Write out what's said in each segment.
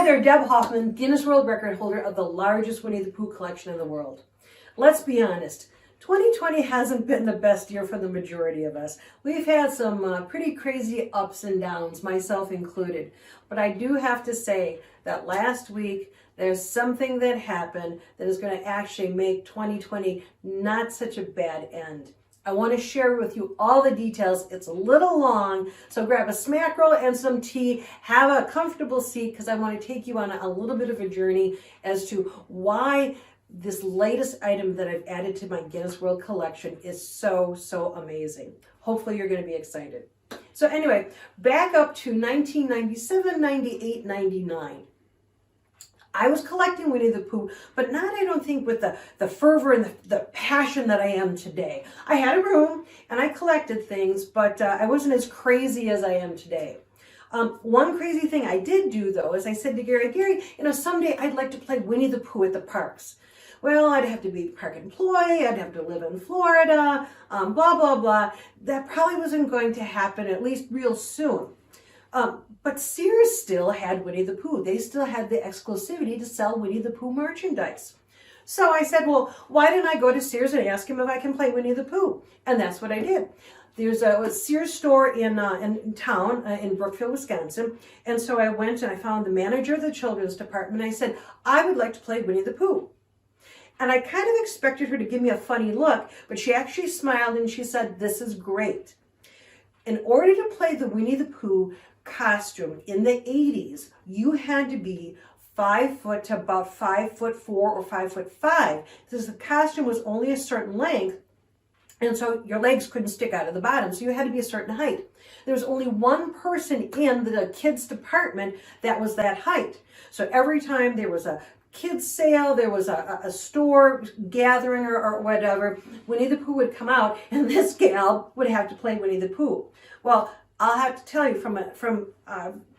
there, Deb Hoffman, Guinness World Record holder of the largest Winnie the Pooh collection in the world. Let's be honest, 2020 hasn't been the best year for the majority of us. We've had some pretty crazy ups and downs, myself included. But I do have to say that last week, there's something that happened that is going to actually make 2020 not such a bad end. I want to share with you all the details. It's a little long, so grab a smack roll and some tea, have a comfortable seat, because I want to take you on a little bit of a journey as to why this latest item that I've added to my Guinness World Collection is so amazing. Hopefully you're going to be excited. So anyway, back up to 1997, 98, 99. I was collecting Winnie the Pooh, but not, I don't think, with the fervor and the passion that I am today. I had a room and I collected things, but I wasn't as crazy as I am today. One crazy thing I did do, though, is I said to Gary, someday I'd like to play Winnie the Pooh at the parks. Well, I'd have to be a park employee, I'd have to live in Florida, blah, blah, blah. That probably wasn't going to happen, at least real soon. But Sears still had Winnie the Pooh. They still had the exclusivity to sell Winnie the Pooh merchandise. So I said, well, why didn't I go to Sears and ask him if I can play Winnie the Pooh? And that's what I did. There's a Sears store in town, in Brookfield, Wisconsin. And so I went and I found the manager of the children's department. I said, I would like to play Winnie the Pooh. And I kind of expected her to give me a funny look, but she actually smiled and she said, this is great. In order to play the Winnie the Pooh costume in the 80s, you had to be 5 foot to about 5'4" or 5'5", because the costume was only a certain length, and so your legs couldn't stick out of the bottom, so you had to be a certain height. There was only one person in the kids department that was that height. So every time there was a kids sale, there was a store gathering or whatever, Winnie the Pooh would come out and this gal would have to play Winnie the Pooh. Well, I'll have to tell you from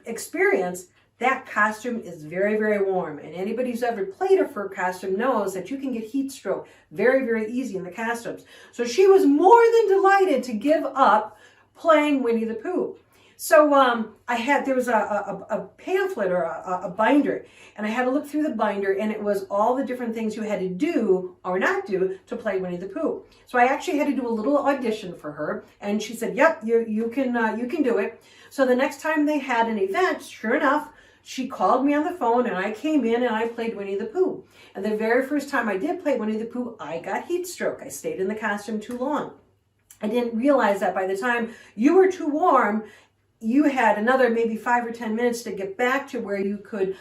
experience, that costume is very warm. And anybody who's ever played a fur costume knows that you can get heat stroke very easy in the costumes. So she was more than delighted to give up playing Winnie the Pooh. So there was a pamphlet or a binder, and I had to look through the binder, and it was all the different things you had to do or not do to play Winnie the Pooh. So I actually had to do a little audition for her, and she said, yep, you can do it. So the next time they had an event, sure enough, she called me on the phone, and I came in and I played Winnie the Pooh. And the very first time I did play Winnie the Pooh, I got heat stroke. I stayed in the costume too long. I didn't realize that by the time you were too warm, you had another maybe 5 or 10 minutes to get back to where you could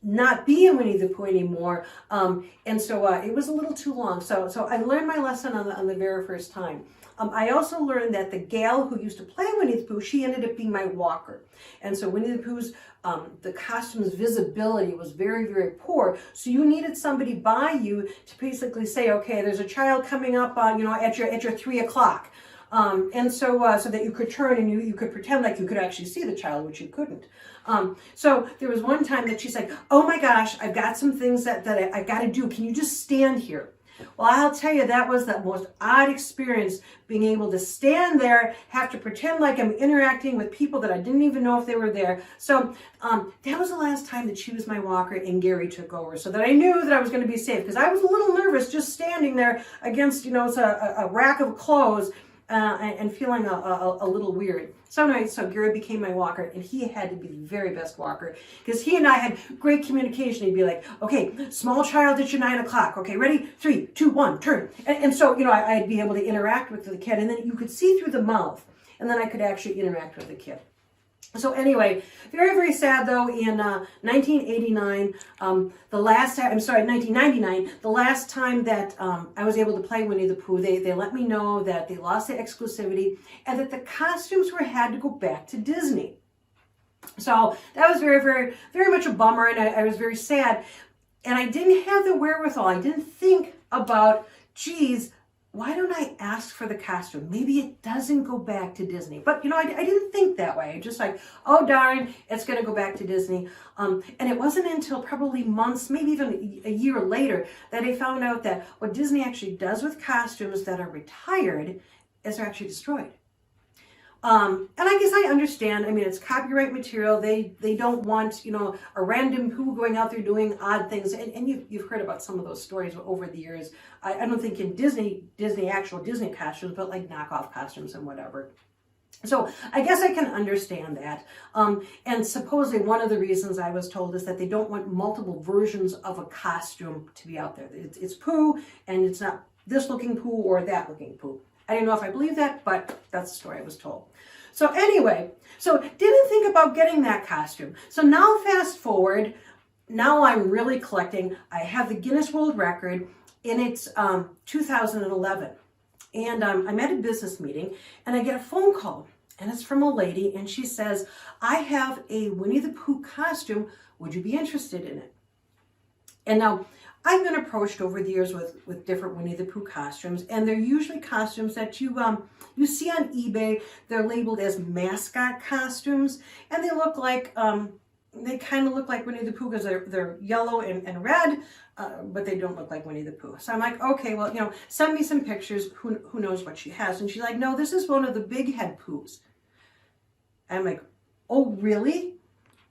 not be in Winnie the Pooh anymore. And so it was a little too long. So I learned my lesson on the very first time. I also learned that the gal who used to play Winnie the Pooh, she ended up being my walker. And so Winnie the Pooh's, the costume's visibility was very poor. So you needed somebody by you to basically say, okay, there's a child coming up, at your 3 o'clock. And so that you could turn and you could pretend like you could actually see the child, which you couldn't. So there was one time that she's like, oh my gosh, I've got some things that I got to do. Can you just stand here? Well, I'll tell you, that was the most odd experience, being able to stand there, have to pretend like I'm interacting with people that I didn't even know if they were there. So that was the last time that she was my walker and Gary took over, so that I knew that I was going to be safe, because I was a little nervous just standing there against, it's a rack of clothes. And feeling a little weird. So anyway, so Gary became my walker, and he had to be the very best walker, because he and I had great communication. He'd be like, okay, small child at your 9 o'clock. Okay, ready? 3, 2, 1, turn. And so, I'd be able to interact with the kid, and then you could see through the mouth, and then I could actually interact with the kid. So anyway, very sad though, in 1999, 1999, the last time that I was able to play Winnie the Pooh, they let me know that they lost their exclusivity and that the costumes had to go back to Disney. So that was very much a bummer, and I was very sad. And I didn't have the wherewithal. I didn't think about, geez, why don't I ask for the costume? Maybe it doesn't go back to Disney. But, I didn't think that way. I just like, oh, darn, it's going to go back to Disney. And it wasn't until probably months, maybe even a year later, that I found out that what Disney actually does with costumes that are retired is they're actually destroyed. And I guess I understand. I mean, it's copyright material. They don't want, you know, a random Pooh going out there doing odd things. And you've heard about some of those stories over the years. I don't think in actual Disney costumes, but like knockoff costumes and whatever. So I guess I can understand that. And supposedly one of the reasons I was told is that they don't want multiple versions of a costume to be out there. It's Pooh, and it's not this looking Pooh or that looking Pooh. I don't know if I believe that, but that's the story I was told. So anyway, so didn't think about getting that costume. So now fast forward, now I'm really collecting. I have the Guinness World Record, and it's 2011. And I'm at a business meeting, and I get a phone call, and it's from a lady, and she says, I have a Winnie the Pooh costume. Would you be interested in it? And now, I've been approached over the years with different Winnie the Pooh costumes, and they're usually costumes that you see on eBay. They're labeled as mascot costumes, and they look like they kind of look like Winnie the Pooh because they're yellow and red, but they don't look like Winnie the Pooh. So I'm like, okay, well, you know, send me some pictures. Who knows what she has? And she's like, no, this is one of the big head Poohs. I'm like, oh, really?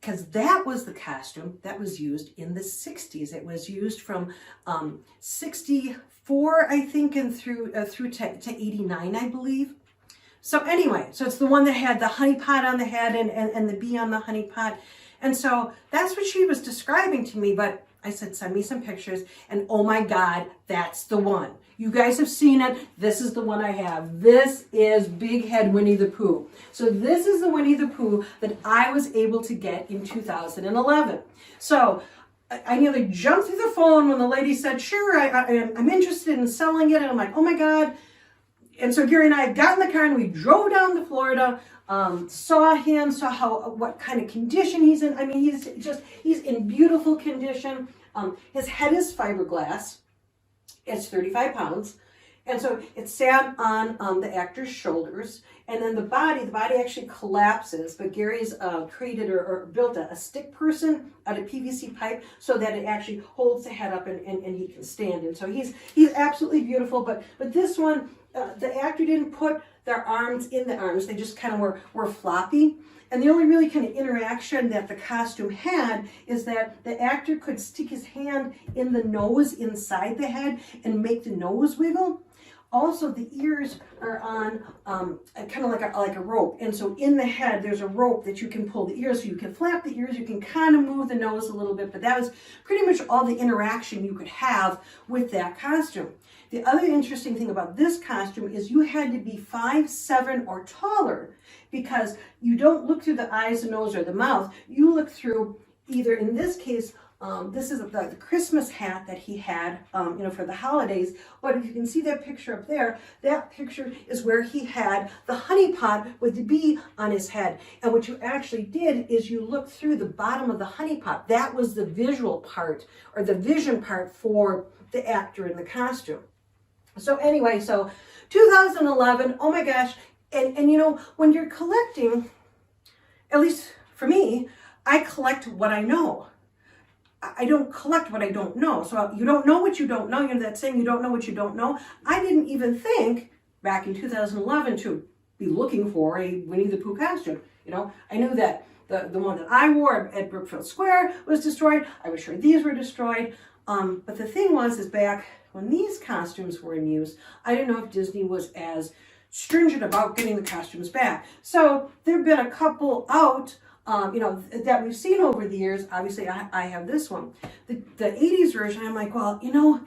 Because that was the costume that was used in the 60s. It was used from 64, I think, and through to 89, I believe. So anyway, so it's the one that had the honey pot on the head and the bee on the honey pot. And so that's what she was describing to me, but I said, send me some pictures, and oh my God, that's the one. You guys have seen it. This is the one I have. This is Big Head Winnie the Pooh. So this is the Winnie the Pooh that I was able to get in 2011. So I nearly jumped through the phone when the lady said, sure, I'm interested in selling it. And I'm like, oh my God. And so Gary and I got in the car and we drove down to Florida, saw him, saw what kind of condition he's in. I mean, he's in beautiful condition. His head is fiberglass. It's 35 pounds. And so it sat on the actor's shoulders. And then the body actually collapses, but Gary's created or built a stick person out of PVC pipe so that it actually holds the head up and he can stand. And so he's absolutely beautiful. But this one, the actor didn't put their arms in the arms. They just kind of were floppy. And the only really kind of interaction that the costume had is that the actor could stick his hand in the nose inside the head and make the nose wiggle. Also, the ears are on kind of like a rope. And so in the head, there's a rope that you can pull the ears. So you can flap the ears, you can kind of move the nose a little bit, but that was pretty much all the interaction you could have with that costume. The other interesting thing about this costume is you had to be 5'7" or taller, because you don't look through the eyes, the nose, or the mouth. You look through either, in this case, this is the Christmas hat that he had, for the holidays. But if you can see that picture up there, that picture is where he had the honey pot with the bee on his head. And what you actually did is you looked through the bottom of the honey pot. That was the visual part, or the vision part for the actor in the costume. So anyway, so 2011, oh my gosh. And you know, when you're collecting, at least for me, I collect what I know. I don't collect what I don't know. So you don't know what you don't know. You know that saying, you don't know what you don't know. I didn't even think back in 2011 to be looking for a Winnie the Pooh costume. You know, I knew that the one that I wore at Brookfield Square was destroyed. I was sure these were destroyed. But the thing is back when these costumes were in use, I didn't know if Disney was as stringent about getting the costumes back. So there have been a couple out, that we've seen over the years. Obviously, I have this one. The 80s version, I'm like, well, you know,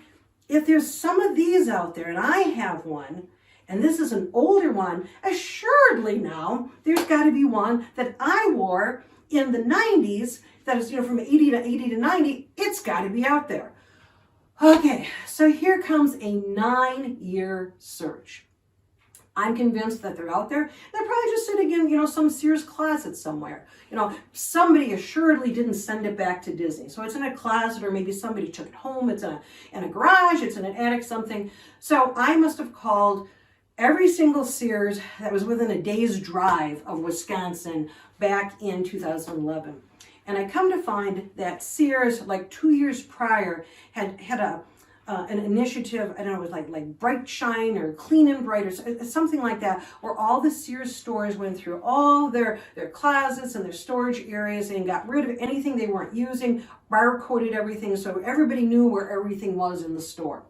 if there's some of these out there and I have one, and this is an older one, assuredly now, there's got to be one that I wore in the 90s that is, from 80 to 90, it's got to be out there. Okay, so here comes a 9-year search. I'm convinced that they're out there. They're probably just sitting in, some Sears closet somewhere. Somebody assuredly didn't send it back to Disney. So it's in a closet, or maybe somebody took it home. It's in a garage, it's in an attic, something. So I must have called every single Sears that was within a day's drive of Wisconsin back in 2011. And I come to find that Sears, like 2 years prior, had an initiative, I don't know, it was like Bright Shine or Clean and Bright or something like that, where all the Sears stores went through all their closets and their storage areas and got rid of anything they weren't using, barcoded everything so everybody knew where everything was in the store.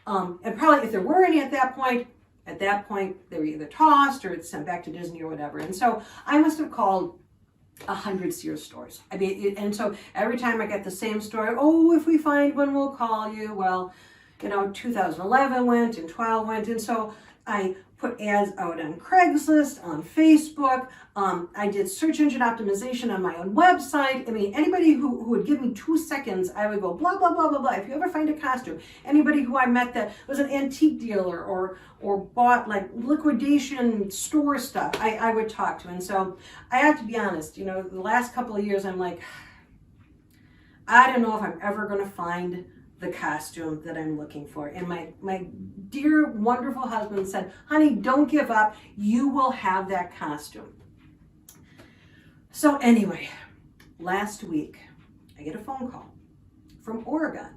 And probably if there were any at that point, they were either tossed or it's sent back to Disney or whatever. And so I must have called 100 Sears stores. I mean, and so every time I get the same story, oh, if we find one, we'll call you. Well, 2011 went and 12 went. And so I put ads out on Craigslist, on Facebook. I did search engine optimization on my own website. I mean, anybody who would give me 2 seconds, I would go blah, blah, blah, blah, blah. If you ever find a costume, anybody who I met that was an antique dealer or bought like liquidation store stuff, I would talk to. And so I have to be honest, the last couple of years, I'm like, I don't know if I'm ever going to find the costume that I'm looking for. And my dear, wonderful husband said, honey, don't give up. You will have that costume. So anyway, last week, I get a phone call from Oregon.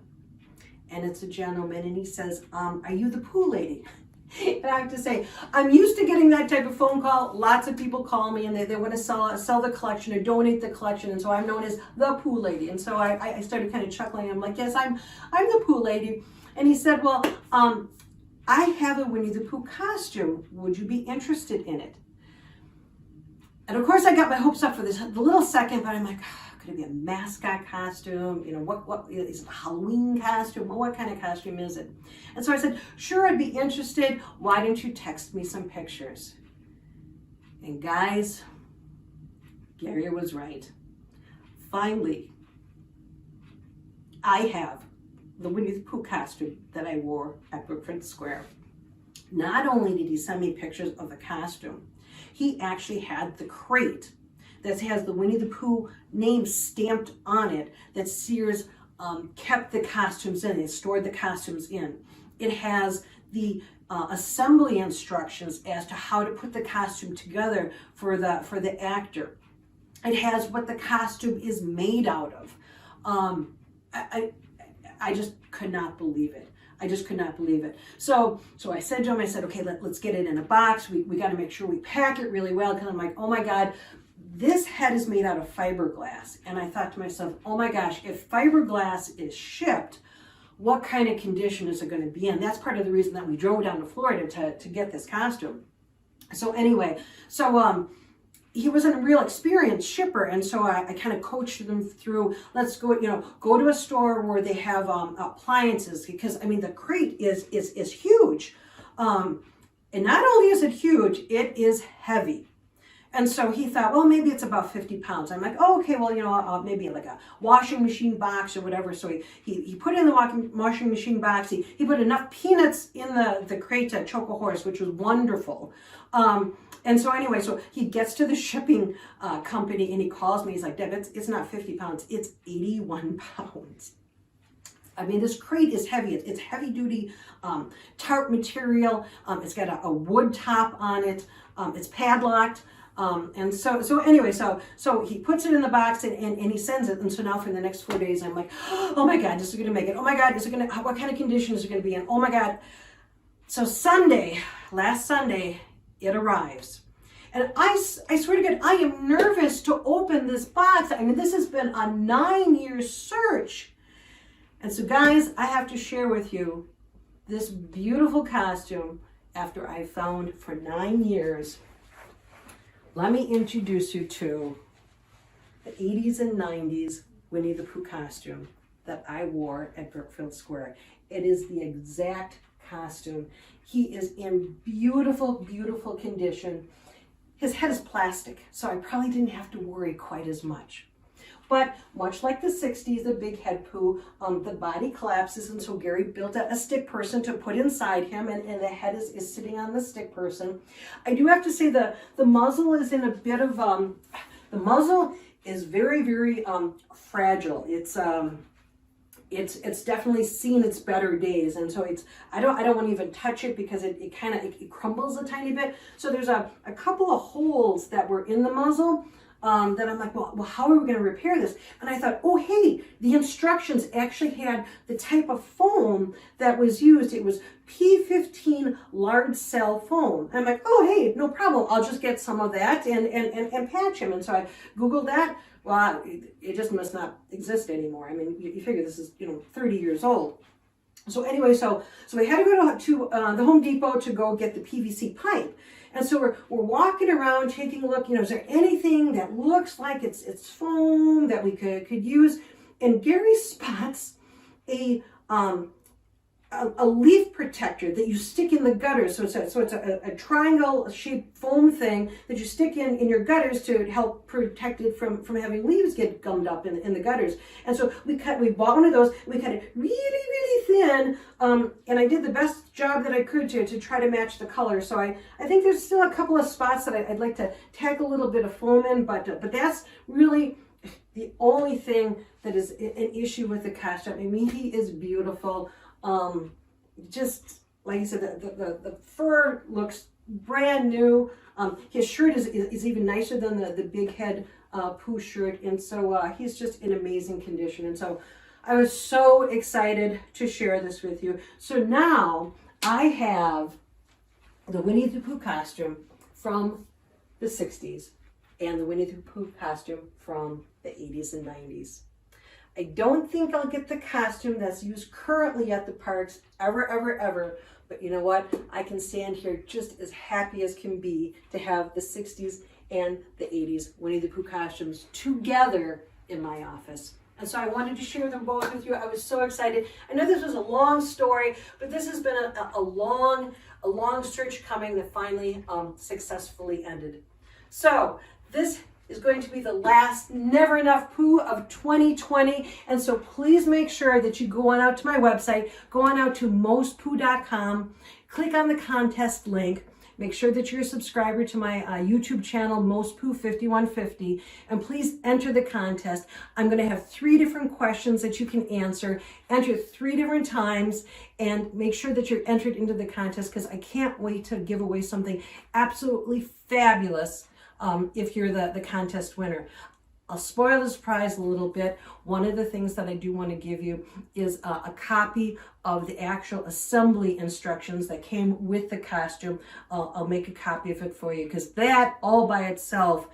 And it's a gentleman, and he says, are you the Pooh lady? And I have to say, I'm used to getting that type of phone call. Lots of people call me and they want to sell the collection or donate the collection. And so I'm known as the Pooh lady. And so I started kind of chuckling. I'm like, yes, I'm the Pooh lady. And he said, well, I have a Winnie the Pooh costume. Would you be interested in it? And of course I got my hopes up for this the little second, but I'm like, could it be a mascot costume? What is it, a Halloween costume? Well, what kind of costume is it? And so I said, sure, I'd be interested. Why don't you text me some pictures? And guys, Gary was right. Finally, I have the Winnie the Pooh costume that I wore at Brookfield Square. Not only did he send me pictures of the costume, he actually had the crate that has the Winnie the Pooh name stamped on it that Sears kept the costumes in. They stored the costumes in. It has the assembly instructions as to how to put the costume together for the actor. It has what the costume is made out of. I just could not believe it. I just could not believe it. So I said to him, I said, okay, let's get it in a box. We got to make sure we pack it really well, because I'm like, oh my God, this head is made out of fiberglass. And I thought to myself, oh my gosh, if fiberglass is shipped, what kind of condition is it going to be in? That's part of the reason that we drove down to Florida to get this costume. So anyway, he was a real experienced shipper, and so I kind of coached them through, let's go, go to a store where they have appliances, because I mean the crate is huge. And not only is it huge, it is heavy. And so he thought, well, maybe it's about 50 pounds. I'm like, oh, okay, well, maybe like a washing machine box or whatever. So he put it in the washing machine box. He put enough peanuts in the crate to choke a horse, which was wonderful. And so anyway, so he gets to the shipping company and he calls me. He's like, Deb, it's not 50 pounds. It's 81 pounds. I mean, this crate is heavy. It's heavy duty tarp material. It's got a wood top on it. It's padlocked. And so anyway, so he puts it in the box and he sends it. And so now for the next 4 days, I'm like, oh my God, this is going to make it. Oh my God, what kind of condition is it going to be in? Oh my God. So last Sunday, it arrives. And I swear to God, I am nervous to open this box. I mean, this has been a 9-year search. And so guys, I have to share with you this beautiful costume after I found for 9 years. Let me introduce you to the 80s and 90s Winnie the Pooh costume that I wore at Brookfield Square. It is the exact costume. He is in beautiful, beautiful condition. His head is plastic, so I probably didn't have to worry quite as much. But much like the 60s, the big head Pooh, the body collapses, and so Gary built a stick person to put inside him, and the head is sitting on the stick person. I do have to say the muzzle is in a bit of, the muzzle is very, very fragile. It's definitely seen its better days, and so I don't want to even touch it because it kind of crumbles a tiny bit. So there's a couple of holes that were in the muzzle. that I'm like, well, how are we going to repair this? And I thought, oh, hey, the instructions actually had the type of foam that was used. It was P15 large cell foam. I'm like, oh, hey, no problem. I'll just get some of that and patch him. And so I Googled that. Well, it just must not exist anymore. I mean, you figure this is, 30 years old. So anyway, so we had to go to the Home Depot to go get the PVC pipe. And so we're walking around taking a look, is there anything that looks like it's foam that we could use? And Gary spots a leaf protector that you stick in the gutters. So it's a triangle shaped foam thing that you stick in your gutters to help protect it from having leaves get gummed up in the gutters. And so we bought one of those. We cut it really, really thin. And I did the best job that I could to try to match the color. So I think there's still a couple of spots that I'd like to tack a little bit of foam in, but that's really the only thing that is an issue with the costume. I mean, he is beautiful. Just like I said, the fur looks brand new. His shirt is even nicer than the big head Pooh shirt, and so he's just in amazing condition. And so I was so excited to share this with you. So now I have the Winnie the Pooh costume from the 60s and the Winnie the Pooh costume from the 80s and 90s. I don't think I'll get the costume that's used currently at the parks ever. But you know what? I can stand here just as happy as can be to have the 60s and the 80s Winnie the Pooh costumes together in my office. And so I wanted to share them both with you. I was so excited. I know this was a long story, but this has been a long search coming that finally successfully ended. So this is going to be the last Never Enough Pooh of 2020. And so please make sure that you go on out to my website, go on out to mostpooh.com, click on the contest link, make sure that you're a subscriber to my YouTube channel, mostpooh5150, and please enter the contest. I'm going to have 3 different questions that you can answer, enter 3 different times, and make sure that you're entered into the contest because I can't wait to give away something absolutely fabulous if you're the contest winner. I'll spoil the surprise a little bit. One of the things that I do want to give you is a copy of the actual assembly instructions that came with the costume. I'll make a copy of it for you because that all by itself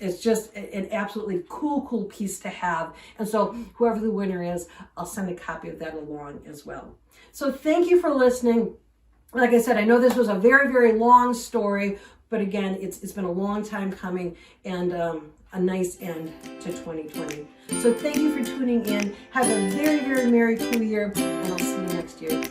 is just an absolutely cool piece to have. And so whoever the winner is, I'll send a copy of that along as well. So thank you for listening. Like I said, I know this was a very long story, but again, it's been a long time coming and a nice end to 2020. So thank you for tuning in. Have a very Merry Pooh year, and I'll see you next year.